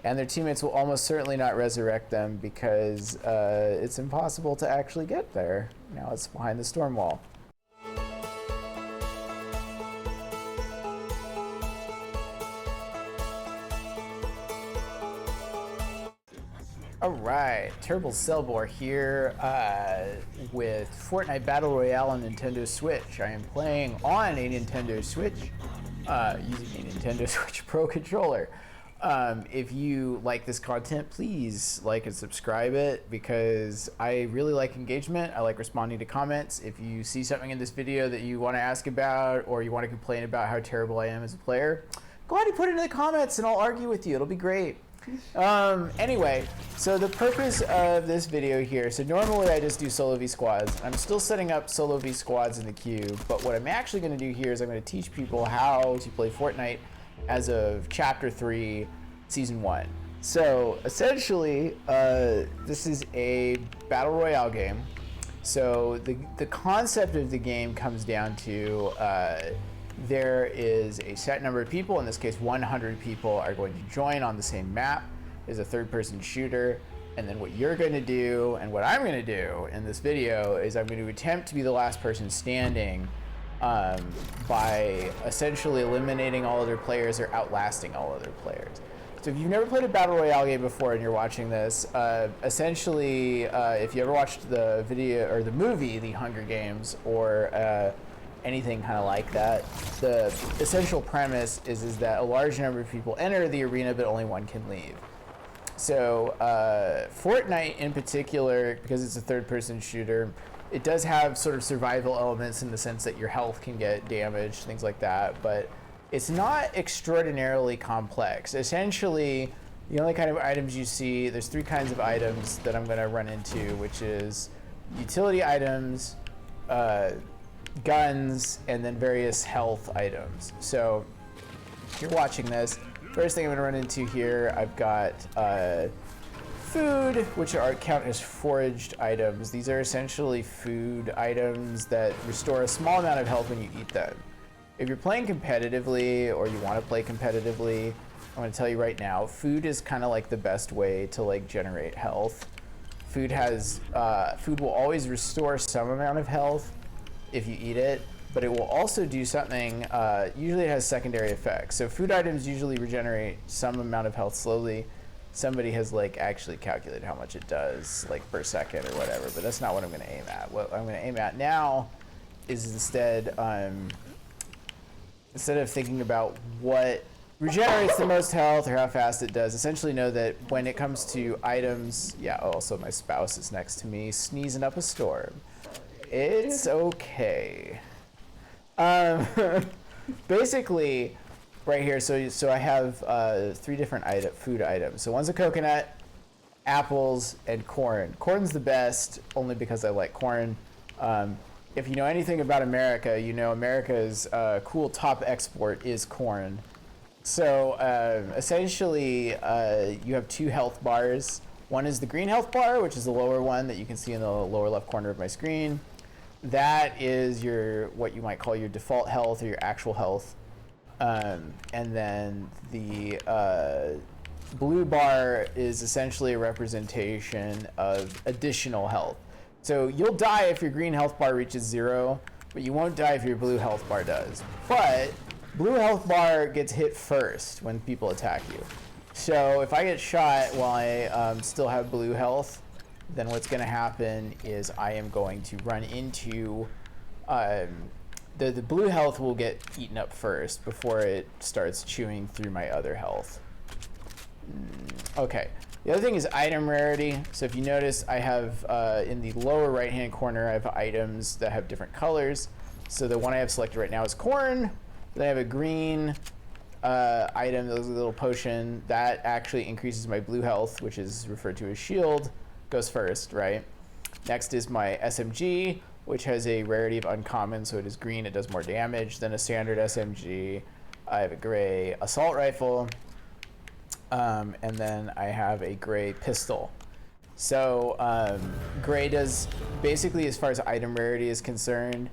and their teammates will almost certainly not resurrect them because it's impossible to actually get there. Now it's behind the storm wall. Alright, Terrible Cellbore here with Fortnite Battle Royale on Nintendo Switch. I am playing on a Nintendo Switch using a Nintendo Switch Pro controller. If you like this content, please like and subscribe it because I really like engagement. I like responding to comments. If you see something in this video that you want to ask about or you want to complain about how terrible I am as a player, go ahead and put it in the comments and I'll argue with you. It'll be great. Anyway, so the purpose of this video here, so normally I just do solo v squads. I'm still setting up solo v squads in the queue, but what I'm actually going to do here is I'm going to teach people how to play Fortnite as of Chapter 3, Season 1. So essentially, this is a Battle Royale game. So the concept of the game comes down to there is a set number of people, in this case 100 people are going to join on the same map. There's a third-person shooter, and then what you're going to do and what I'm going to do in this video is I'm going to attempt to be the last person standing by essentially eliminating all other players or outlasting all other players. So if you've never played a Battle Royale game before and you're watching this, essentially if you ever watched the video or the movie The Hunger Games or anything kind of like that, the essential premise is that a large number of people enter the arena but only one can leave. So Fortnite in particular, because it's a third-person shooter, it does have sort of survival elements in the sense that your health can get damaged, things like that, but it's not extraordinarily complex. Essentially, the only kind of items you see, there's three kinds of items that I'm going to run into, which is utility items, guns, and then various health items. So if you're watching this, first thing I'm going to run into here, I've got food, which count as foraged items. These are essentially food items that restore a small amount of health when you eat them. If you're playing competitively or you want to play competitively, I'm going to tell you right now, food is kind of like the best way to like generate health. Food will always restore some amount of health if you eat it, but it will also do something, usually it has secondary effects. So food items usually regenerate some amount of health slowly. Somebody has like actually calculated how much it does like per second or whatever, but that's not what I'm going to aim at. What I'm going to aim at now is instead of thinking about what regenerates the most health or how fast it does, essentially know that when it comes to items, yeah, also my spouse is next to me sneezing up a storm. It's okay. Basically, right here, so I have three different food items. So one's a coconut, apples, and corn. Corn's the best, only because I like corn. If you know anything about America, you know America's cool top export is corn. So essentially, you have two health bars. One is the green health bar, which is the lower one that you can see in the lower left corner of my screen. That is what you might call your default health or your actual health. And then the blue bar is essentially a representation of additional health. So you'll die if your green health bar reaches 0, but you won't die if your blue health bar does. But blue health bar gets hit first when people attack you. So if I get shot while I still have blue health, then what's going to happen is I am going to run into the blue health will get eaten up first before it starts chewing through my other health. Okay. The other thing is item rarity. So if you notice, I have in the lower right hand corner, I have items that have different colors. So the one I have selected right now is corn. Then I have a green item, there's a little potion that actually increases my blue health, which is referred to as shield, goes first, right? Next is my SMG, which has a rarity of uncommon, so it is green, it does more damage than a standard SMG. I have a gray assault rifle, and then I have a gray pistol. So gray does, basically as far as item rarity is concerned,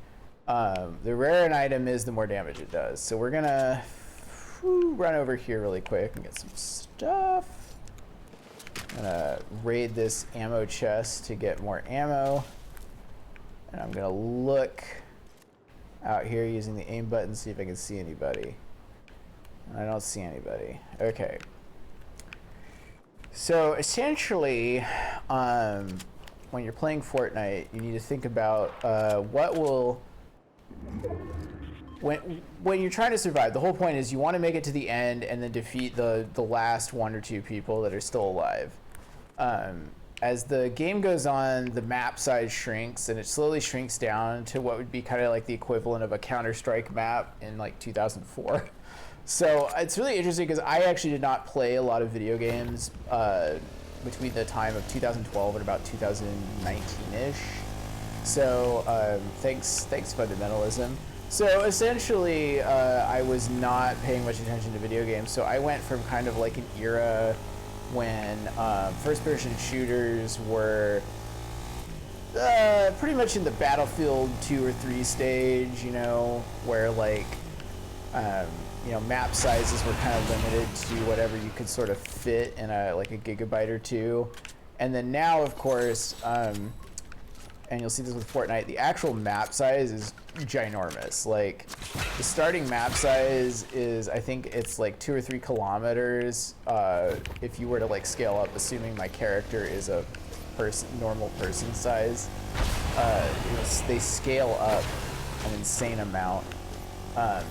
the rarer an item is, the more damage it does. So we're gonna run over here really quick and get some stuff. I'm gonna raid this ammo chest to get more ammo. And I'm gonna look out here using the aim button, see if I can see anybody. I don't see anybody. Okay. So essentially, when you're playing Fortnite, you need to think about what will... When you're trying to survive, the whole point is you want to make it to the end and then defeat the last 1 or 2 people that are still alive. As the game goes on, the map size shrinks, and it slowly shrinks down to what would be kind of like the equivalent of a Counter-Strike map in like 2004. So it's really interesting because I actually did not play a lot of video games between the time of 2012 and about 2019-ish. So thanks Fundamentalism. So essentially, I was not paying much attention to video games. So I went from kind of like an era when first-person shooters were pretty much in the Battlefield 2 or 3 stage, you know, where like, you know, map sizes were kind of limited to whatever you could sort of fit in like a gigabyte or two. And then now, of course, and you'll see this with Fortnite, the actual map size is ginormous. Like, the starting map size is, I think it's like 2 or 3 kilometers if you were to like scale up, assuming my character is a normal person size. They scale up an insane amount.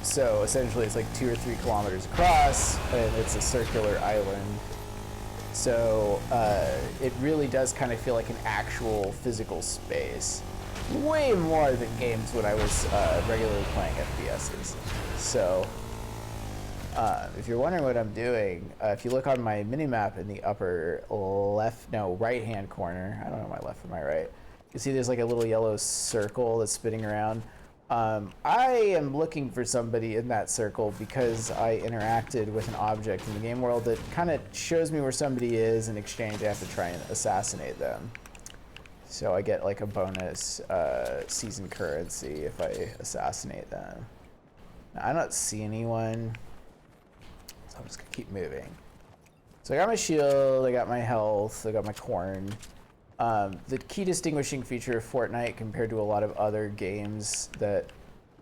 So essentially it's like 2 or 3 kilometers across, and it's a circular island. So it really does kind of feel like an actual physical space. Way more than games when I was regularly playing FPSs. So if you're wondering what I'm doing, if you look on my minimap in the upper right-hand corner, I don't know my left or my right, you see there's like a little yellow circle that's spinning around. I am looking for somebody in that circle because I interacted with an object in the game world that kind of shows me where somebody is. In exchange, I have to try and assassinate them. So I get like a bonus season currency if I assassinate them. Now, I don't see anyone, so I'm just gonna keep moving. So I got my shield, I got my health, I got my corn. The key distinguishing feature of Fortnite compared to a lot of other games that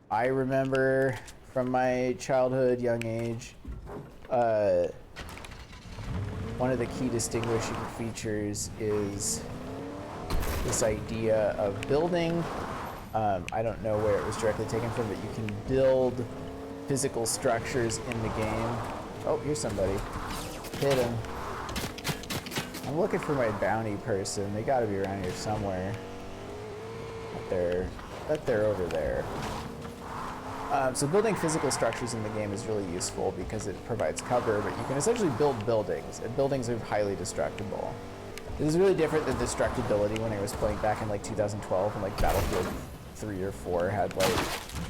I remember from my childhood, young age, one of the key distinguishing features is this idea of building. I don't know where it was directly taken from, but you can build physical structures in the game. Oh, here's somebody. Hit him. I'm looking for my bounty person. They gotta be around here somewhere. But they're over there. So building physical structures in the game is really useful because it provides cover, but you can essentially build buildings, and buildings are highly destructible. This is really different than destructibility when I was playing back in like 2012 when like Battlefield 3 or 4 had like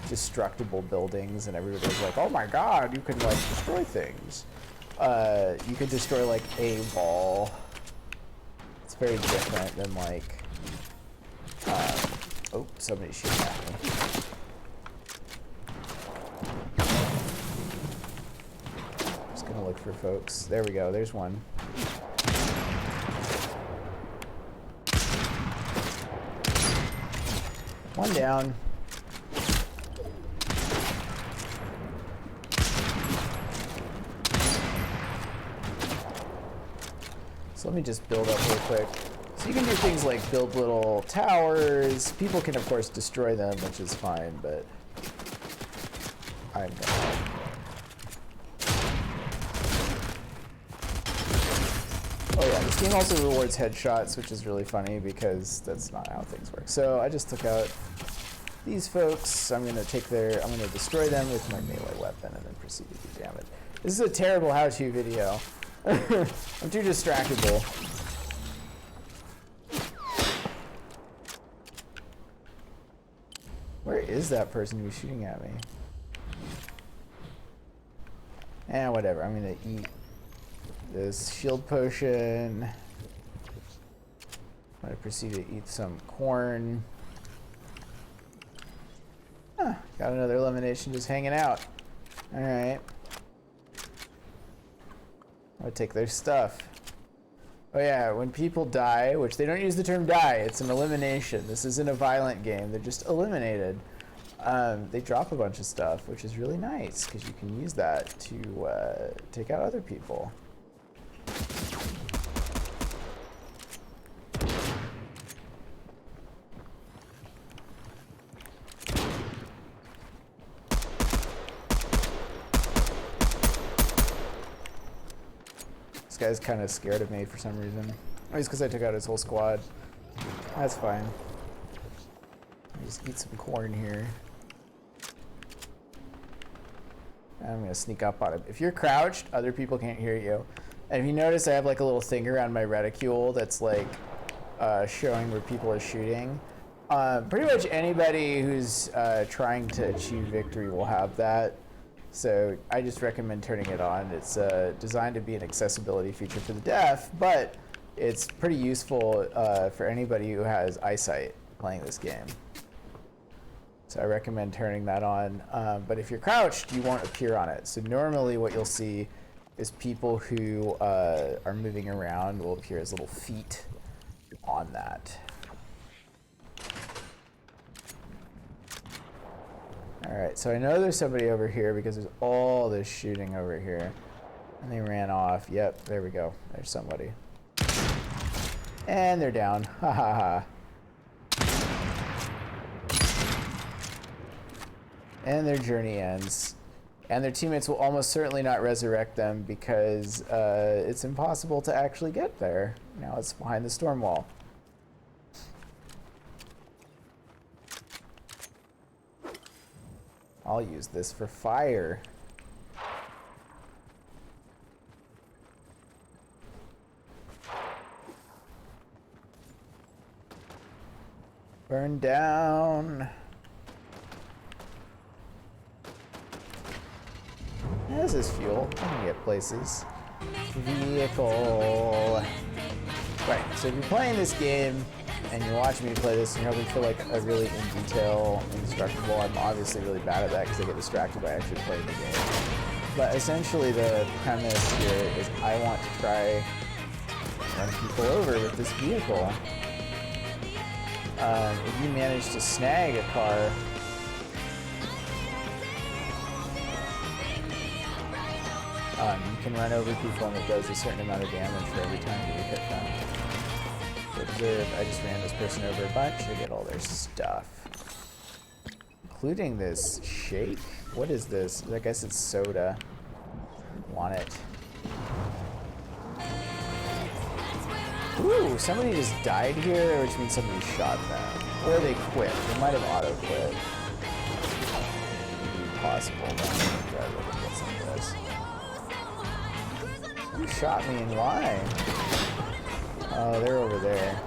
destructible buildings and everybody was like, oh my god, you can like destroy things. You could destroy like a wall. It's very different than like, oh, somebody's shooting at me. Just gonna look for folks. There we go, there's one. One down. So let me just build up real quick. So you can do things like build little towers. People can, of course, destroy them, which is fine, but I'm gonna... Oh yeah, this game also rewards headshots, which is really funny because that's not how things work. So I just took out these folks. I'm gonna destroy them with my melee weapon and then proceed to do damage. This is a terrible how-to video. I'm too distractible. Where is that person who's shooting at me? Whatever. I'm gonna eat this shield potion. I'm gonna proceed to eat some corn. Got another elimination just hanging out. Alright. I'm gonna take their stuff. Oh yeah, when people die, which they don't use the term die, it's an elimination. This isn't a violent game, they're just eliminated. They drop a bunch of stuff, which is really nice, because you can use that to take out other people. This guy's kind of scared of me for some reason. Oh, it's because I took out his whole squad. That's fine. I'll just eat some corn here. I'm gonna sneak up on him. If you're crouched, other people can't hear you. And if you notice, I have like a little thing around my reticule that's like showing where people are shooting. Pretty much anybody who's trying to achieve victory will have that. So I just recommend turning it on. It's designed to be an accessibility feature for the deaf, but it's pretty useful for anybody who has eyesight playing this game. So I recommend turning that on. But if you're crouched, you won't appear on it. So normally what you'll see is people who are moving around will appear as little feet on that. All right, so I know there's somebody over here because there's all this shooting over here. And they ran off. Yep, there we go. There's somebody. And they're down. Ha ha ha. And their journey ends. And their teammates will almost certainly not resurrect them because it's impossible to actually get there. Now it's behind the storm wall. I'll use this for fire. Burn down. This is fuel. I can get places. Vehicle. Right, so if you're playing this game and you're watching me play this and you're hoping for like a really in detail instructable, I'm obviously really bad at that because I get distracted by actually playing the game. But essentially the premise here is I want to try run people over with this vehicle. If you manage to snag a car, you can run over people and it does a certain amount of damage for every time you hit them. Observe, I just ran this person over a bunch, I get all their stuff. Including this shake? What is this? I guess it's soda. Want it. Ooh, somebody just died here, which means somebody shot them. Or they quit. They might have auto-quit. Possible, but I'm gonna try to look at some of this. Who shot me and why? Oh, they're over there.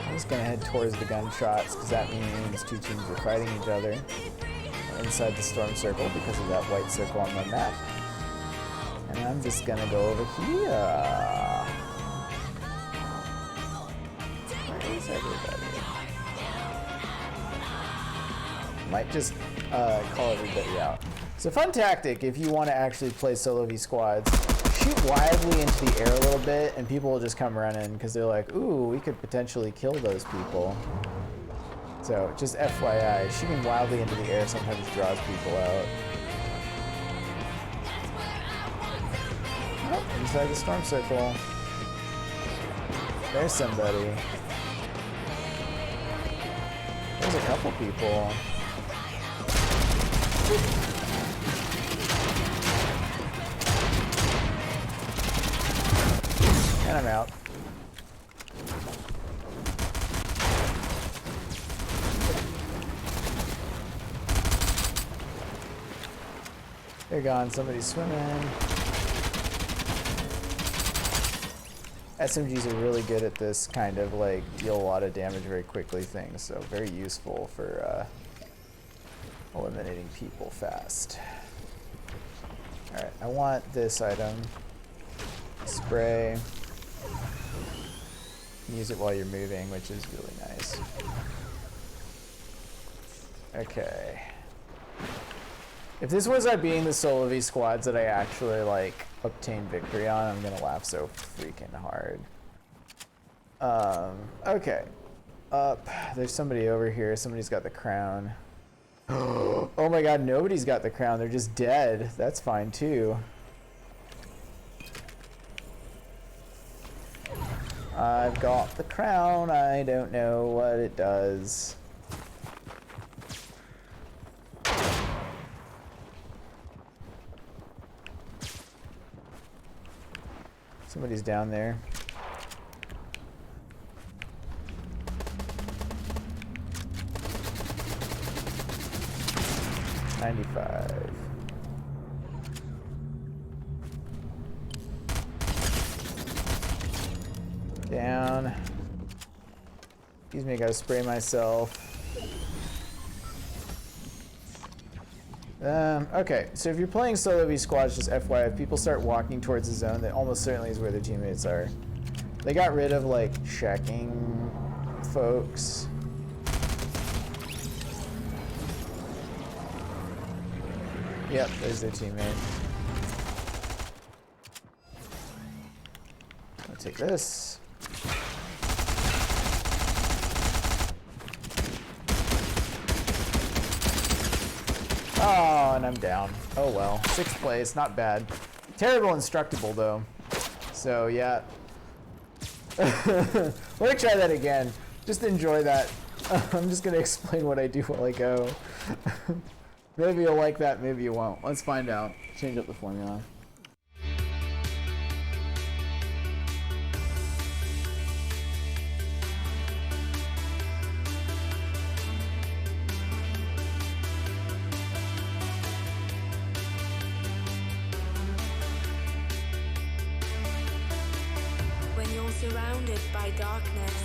I'm just gonna head towards the gunshots because that means two teams are fighting each other inside the storm circle because of that white circle on the map. And I'm just gonna go over here. Where is everybody? Might just call everybody out. So fun tactic if you want to actually play solo v squads. Shoot wildly into the air a little bit and people will just come running because they're like, ooh, we could potentially kill those people. So just FYI, shooting wildly into the air sometimes draws people out. Oh, inside the storm circle. There's somebody. There's a couple people. And I'm out. They're gone. Somebody's swimming. SMGs are really good at this kind of like deal a lot of damage very quickly thing, so very useful for eliminating people fast. Alright, I want this item. Spray. Use it while you're moving, which is really nice. Okay. If this was being the solo v squads that I actually like obtain victory on, I'm gonna laugh so freaking hard. Okay. Up. There's somebody over here. Somebody's got the crown. Oh my god, nobody's got the crown. They're just dead. That's fine too. I've got the crown. I don't know what it does. Somebody's down there. $95. Down. Excuse me, I gotta spray myself. Okay, so if you're playing solo v squads, just FYI, if people start walking towards the zone, that almost certainly is where their teammates are. They got rid of, like, checking folks. Yep, there's their teammate. I'll take this. Oh, and I'm down. Oh well. 6th place, not bad. Terrible instructable though. So yeah. Let me try that again. Just enjoy that. I'm just gonna explain what I do while I go. Maybe you'll like that, maybe you won't. Let's find out. Change up the formula. When you're surrounded by darkness,